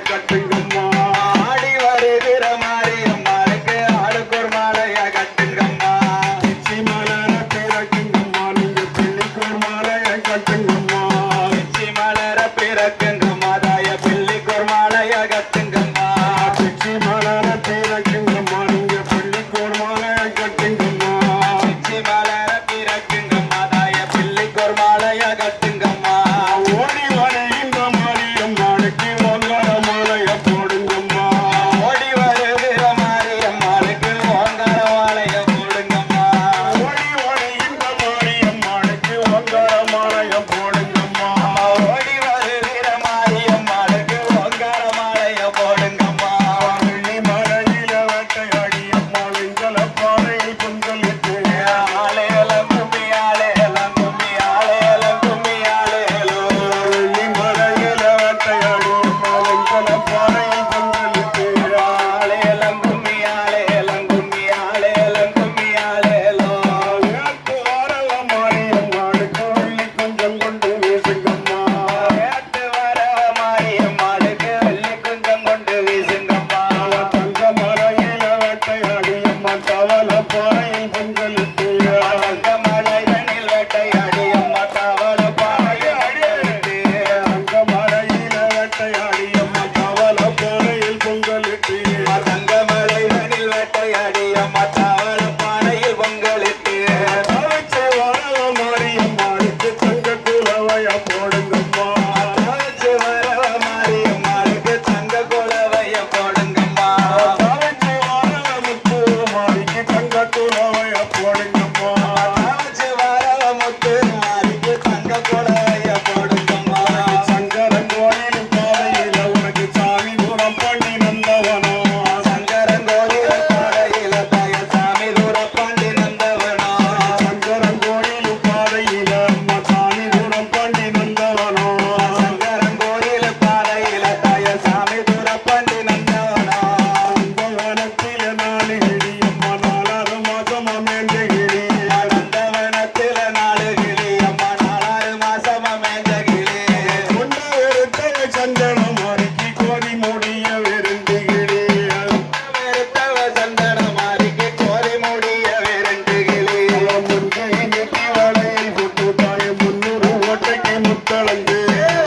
கட்டுங்கம்மா ஆடி வருகிற மாரியம்மாளுக்கு ஆளுக்கொரு மாலைய கட்டுங்கம்மா பிச்சி மலர பிறக்குங்கம்மா நீங்க பிள்ளைக்கொரு மாலைய கட்டுங்கம்மா பிச்சி மலர பிறக்குங்கம்மா தாய பிள்ளைக்கொரு மாலைய கட்டுங்கம்மா பிச்சி மலர பிறக்குங்கம்மா நீங்க பிள்ளைக்கொரு மாலைய கட்டுங்கம்மா பிச்சி மலர பிறக்குங்கம்மா தாய பிள்ளைக்கொரு மாலைய கட்டுங்கம்மா ஓடி வரையும் மாரியம்மாளுக்கு ஓங்கார மாலைய போடுங்கம்மா ஓடி வருகிற மாரியம்மாளுக்கு ஓங்கார மாலைய போடுங்கம்மா ஓடி வரையும் மாரியம்மாளுக்கு ஓங்கார மாலைய போடுங்கம்மா ஓடி வருகிற மாரியம்மாளுக்கு ஓங்கார மாலைய போடுங்கம்மா வெள்ளி மலையில வேட்டையாடி அம்மா வெங்கல பாறையில் பொங்கலிட்டு ஆலையலம் கும்மி ஆலையலம் கும்மி ஆலையலம் கும்மி ஆலையலோ வெள்ளி மலையில வேட்டையாடி அம்மா வெங்கல பாறையில் பொங்கலிட்டு ஆலையலம் கும்மி ஆலையலம் கும்மி ஆலையலம் கும்மி ஆலையலோ வேட்டு வரவ மாரியம்மாளுக்கு வெள்ளி கொஞ்சம் கொண்டு வீசுங்கம்மா வேட்டு வரவ மாரியம்மாளுக்கு வெள்ளி கொஞ்சம் கொண்டு வீசுங்கம்மா தங்க மலையில வேட்டையாடி அம்மா தவள பாறையில் பொங்கலிட்டு தங்க மலையில் வேட்டையாடி அம்மா தவள பாறையில் தங்க மலையில வேட்டையாடி அம்மா தவள பாறையில் பொங்கலிட்டு தங்க மலையில் வேட்டையாடி அம்மா தவள பாறையில் பொங்கலிட்டு தவச்சு வரவ மாரியம்மாளுக்கு தங்க குலவைய போடுங்கம்மா தவச்சு வரவ மாரியம்மாளுக்கு தங்க குலவைய போடுங்கம்மா தவச்சு வரவ முத்து மாரிக்கு தங்க குலவைய போடுங்கம்மா தவச்சு வரவ முத்து மாரிக்கு தங்க குலவைய போடுங்கம்மா சங்கரன் கோயில் பாதையில உனக்கு சாமி தூரம் பண்ணி நந்தவனோ சங்கரன் கோயில் பாதையில தாய சாமி தூரம் பண்ணி நந்தவனோ சங்கரன் கோயில் பாதையில அம்மா சாமி தூரம் பண்ணி நந்தவனோ சங்கரன் கோயில் பாதையில தாய சாமி தூரம் பண்ணி நந்தவனோ நந்தவனத்தில நாலு கிளி அம்மா 4 மாசமா மேஞ்ச கிளி நந்தவனத்தில 4 கிளி அம்மா 4 மாசமா மேஞ்ச கிளி கொண்ட வெறுத்தவ சந்தனம் மாறிக்கு கோதி முடிய வெறுந்து கிளி வெறுத்தவ சந்தனம் மாறிக்கு கோதி முடிய வெறுந்து கிளி முன்கை நிதி வளையில் போட்டு தாய 300 ஓட்டைக்கு முத்தளந்து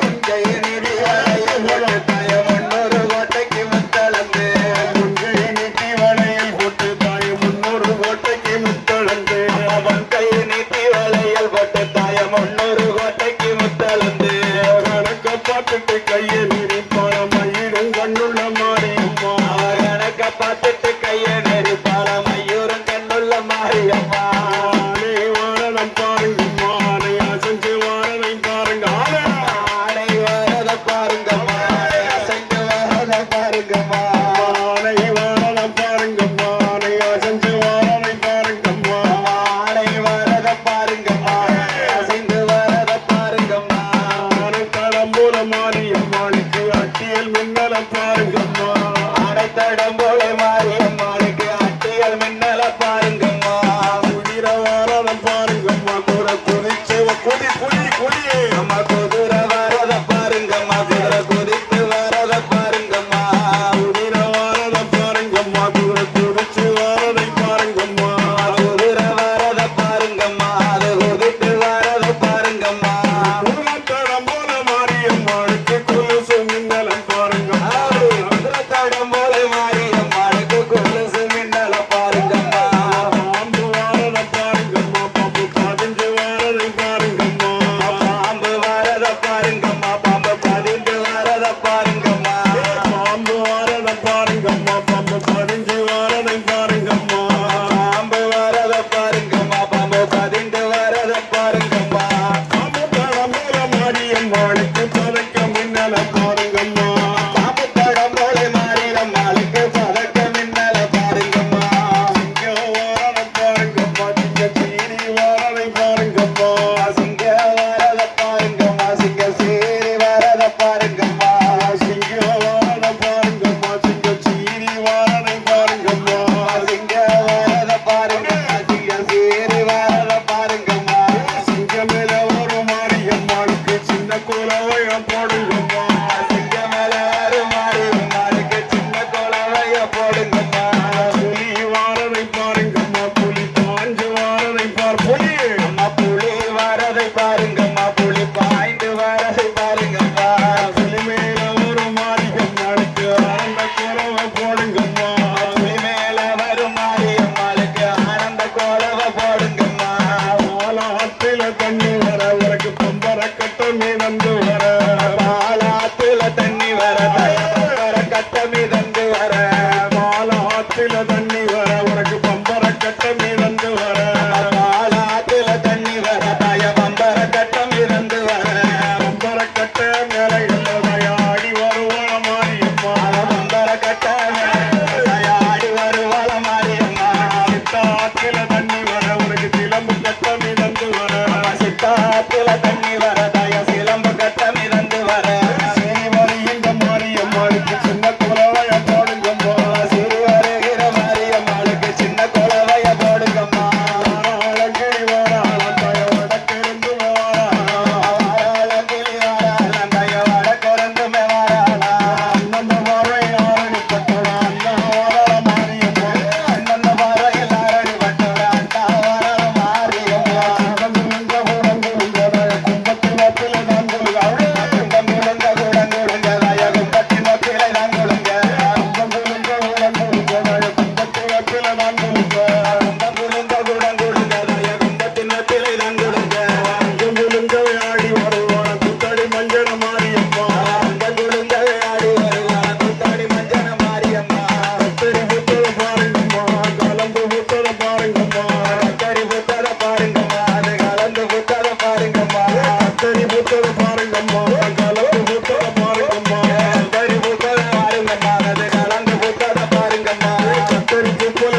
முன்கை நிதி வளையில் போட்டு தாய 300 ஓட்டைக்கு முத்தளந்து முன்கை நிதி வளையில் போட்டு தாய 300 ஓட்டைக்கு முத்தளந்து முன்கை நிதி வளையில் போட்டு தாய 300 ஓட்டைக்கு முத்தளந்து கணக்க பார்த்துட்டு கையை நெறிப்பாள மயிரும் கண்ணுள்ள மாரியம்மா கணக்க பார்த்துட்டு கையை நெறிப்பாள மயூரும் கண்ணுள்ள மாரியம்மா ஆனை வாரதம் பாருங்கம்மா ஆனை அசைஞ்சு வாரதை பாருங்க ஆனை வாரத பாருங்கம்மா அசைஞ்சு வாரத பாருங்கம்மா ஆனை வாரதம் பாருங்கம்மா ஆனை அசைஞ்சு வாரதை பாருங்கம்மா ஆனை வாரத பாருங்கம்மா அசைந்து வாரத பாருங்கம்மா ஆனை தடம்போல மாரியம்மாளுக்கு அட்டியல் மின்னல பாருங்கம்மா ஆனை தடம்போல மாரியம்மாளுக்கு அட்டியல் மின்னல பாருங்கம்மா குதிர வாரதம் பாருங்கம்மா குதிச்சு குதி குதி குதி அம்மா குதிர வாரத பாருங்கம்மா குதிர குதித்து வாரத பாருங்கம்மா குதிர வாரத பாருங்கம்மா குதிர குதிச்சு வாரதை பாருங்கம்மா குதிர வாரத பாருங்கம்மா அது குதித்து வாரத பாருங்கம்மா குதிரத்தடம் போல மாரியம்மாளுக்கு கொலுசு மின்னலம் பாருங்கம்மா குதிரத்தடம் போல மாரியம்மாளுக்கு கொலுசு மின்னல பாருங்கம்மா பாம்பு வாரத பாருங்கம்மா பாம்பு 15 வாரதை பாருங்கம்மா பாம்பு வாரத பாருங்கம்மா பாம்பு 15 வாரத பாருங்கம்மா பாம்பு வாரத பாருங்கம்மா பாம்பு 15 வாரதை பாருங்கம்மா பாம்பு வாரத பாருங்கம்மா பாம்பு 15 வாரத பாருங்கம்மா பாம்பு தடம்போல மாரியம்மாளுக்கு பதக்க மின்னல பாருங்கம்மா பாம்பு தடம்போல மாரியம்மாளுக்கு பதக்க மின்னல பாருங்கம்மா சிங்க வாரத பாருங்கம்மா சிங்க சீரி வாரதை பாருங்கம்மா சிங்க வாரத பாருங்கம்மா சிங்க சீரி வாரத பாருங்கம்மா தண்ணி வர பம்பர கட்ட மிதந்து வர பாலாத்துல தண்ணி வர உனக்கு பம்பர கட்ட மிதந்து வர பாலாத்துல தண்ணி வர தாய பம்பர கட்ட மிதந்து வர பம்பர கட்ட மேல ஆடி வருவாள மாரியம்மா பம்பர கட்ட ஆடி வருவாள மாரியம்மா சித்தாத்துல தண்ணி வர உனக்கு சிலம்பு கட்ட மிதந்து வர சித்தாத்துல தண்ணி வர தாய சிலம்பு கட்ட மிதந்து வர சிறி வருகின்ற மாரியம்மாளுக்கு சின்ன குலவைய போடுங்கம்மா சிறு வருகிற மாரியம்மாளுக்கு சின்ன குலவைய போடுங்கம்மா வாராளங்கிரி வாராளம் தாய வடக்கிருந்து வாராளங்கிரி வாராளம் தாய வடக்கிருந்து வாராளா அண்ணந்த வாரை ஆரணி பட்டோட அண்ணா வாராள மாரியம்மா அண்ணந்த வாரையில் ஆரணி பட்டோட அண்ணா வாராள மாரியம்மா கும்பத்தில தான் கும்பத்தில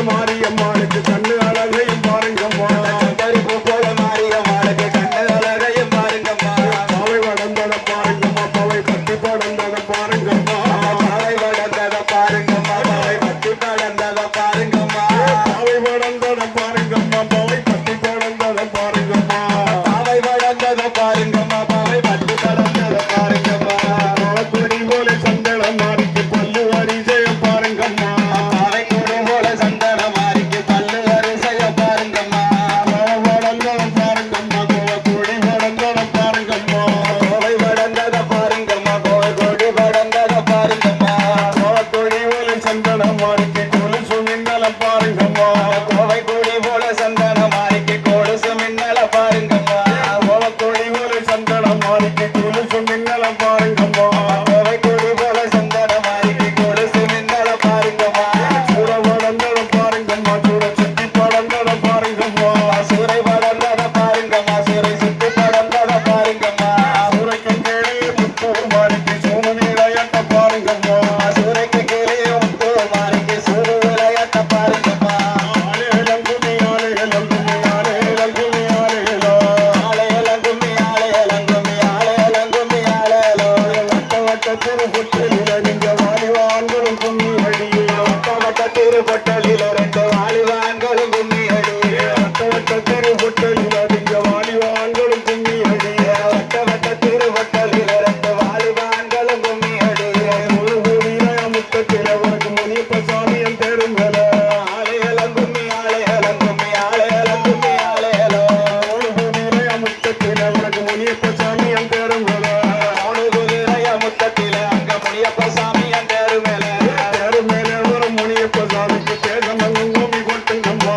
மாரியம்மாளுக்கு கண்ணு அழகையும் பாருங்கம்மா கருப்பு போல மாரியம்மாளுக்கு கண்ணு அழகையும் பாருங்கம்மா பாவை வடந்தத பாருங்கம்மா பாவை பத்தி படந்தத பாருங்கம்மா பாவை வடந்தத பாருங்கம்மா பாவை பத்தி படந்தத பாருங்கம்மா பாவை வடந்தத பாருங்கம்மா பாவை பத்தி படந்தத பாருங்கம்மா பாவை வடந்தத பாருங்கம்மா பாவை பத்தி படந்தத பாருங்கம்மா பாவக்குடி போல சந்தனம் மாறிக்கு பல்லு வரிசையம் பாருங்கம்மா பாவை குடி போல சந்தனம் மாறிக்கு பல்லு வரிசையம் பாருங்கம்மா வடந்தத பாருங்கம்மா கோவக்குடி வடந்தத பாருங்கம்மா கோவை வடந்தத பாருங்கம்மா கோவை கொடி வடந்தத பாருங்கம்மா கோவக்குடி போல சந்தனம் மாறிக்கு கொலுசு மின்னலம் பாருங்கம்மா கோவை கொடி போல சந்தனம் மாறிக்கு கொலுசு மின்னலம் பாருங்கம்மா கோவக்குடி போல சந்தனம் மாறிக்கு கொலுசு மின்னலம் பாருங்கம்மா கோவை கொடி போல சந்தனம் மாறிக்கு கொலுசு மின்னலம் பாருங்கம்மா சூட வடந்தத பாருங்கம்மா சூட சுத்தி படந்தத பாருங்கம்மா சூரை வடந்தத பாருங்கம்மா சூரை சுத்தி படந்தத பாருங்கம்மா சூரைக்கு கீழே முத்து மாறிக்கு சூடு விளையாட்ட பாருங்கம்மா சூரைக்கு கீழே முத்து மாறிக்கு சூடு விளையாட்ட பாருங்கம்மா ஆலேலங்குமி ஆலேலங்குமி ஆலேலங்குமி ஆலேலோ ஆலேலங்குமி ஆலேலங்குமி ஆலேலங்குமி ஆலேலோ வட்ட வட்ட திருப்பொட்டலில நீங்க வாலிவான்களும் கும்மி அடியே வட்ட வட்ட திருப்பொட்டலில ரெண்டு வாலிவான்களும் கும்மி அடியே வட்ட வட்ட திருப்பொட்டலில நீங்க வாலிவான்களும் கும்மி அடியே வட்ட வட்ட திருப்பொட்டலில ரெண்டு வாலிவான்களும் கும்மி அடியே ஒரு கோடியில முத்தத்தில உனக்கு முனியப்ப சாமியம் தேருங்கல ஆலேலங்குமி ஆலேலங்குமி ஆலேலங்குமி ஆலேலோ ஒரு கோடியில முத்தத்தில உனக்கு முனியப்ப சாமியம் தேருங்கல மூணு குதிரைய முத்தத்தில அங்க முனியப்ப சாமியம் தேரு மேல ஒரு முனியப்ப சாமிக்கு தேசம் பூமி கொட்டுங்கம்மா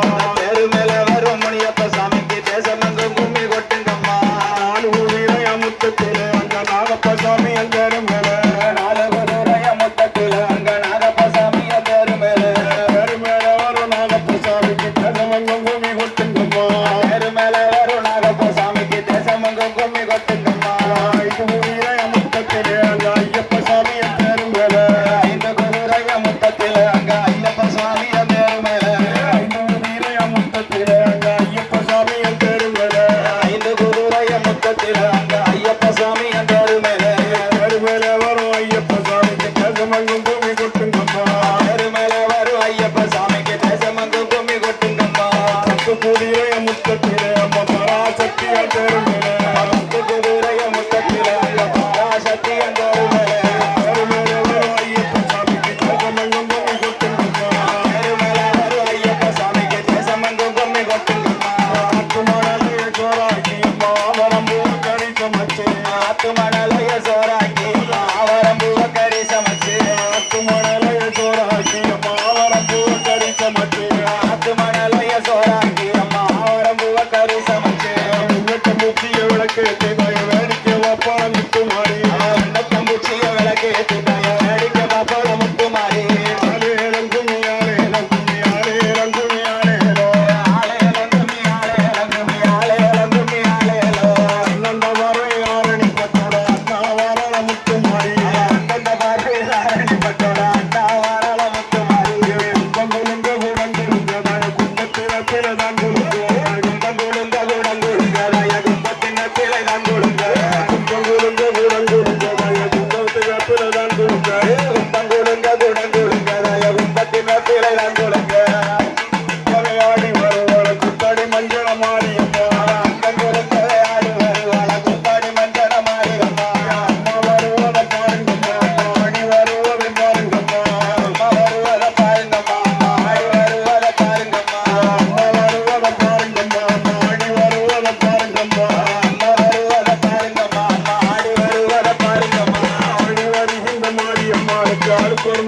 சின்னைய வேடிக்கை பாப்போட முத்துமாரி ஆலேலம் கும்மி ஆலேலம் கும்மி ஆலேலம் கும்மி ஆலேலோ ஆலேலம் கும்மி ஆலேலம் கும்மி ஆலேலம் கும்மி ஆலேலோ அண்ணந்த வரை ஆரணி பட்டோட அண்ணா வரல முத்துமாரி அண்ணந்த வரை ஆரணி பட்டோட அண்ணா வரல முத்துமாரி கும்பங்குலுங்க குடங்குலுங்கதாய கும்பத்தில பிறதான் குலுங்க கும்பங்குலுங்க குடங்குலுங்கதாய கும்பத்தின பிழைதான் குலுங்க கும்பங்குலுங்க குடங்குலுங்கதாய கும்பத்தின பிழைதான் குலுங்க கும்பங்குலுங்க குடங்குலுங்கதாய கும்பத்தின பிழைதான் குலுங்க விளையாடி வருவாள குத்தாடி மஞ்சள மாரியம்மா அண்ணன் குலுங்க விளையாடி வருவாள குத்தாடி மஞ்சள மாரியம்மா அம்மா வருவத பாருங்கம்மா ஆடி வருவத பாருங்கம்மா அம்மா வருவத பாருங்கம்மா ஆடி வருவத பாருங்கம்மா அம்மா வருவத பாருங்கம்மா ஆடி வருவத பாருங்கம்மா அம்மா வருவத பாருங்கம்மா ஆடி வருவத பாருங்கம்மா ஆடி வருகின்ற மாரியம்மாளுக்கு அடுத்தொரு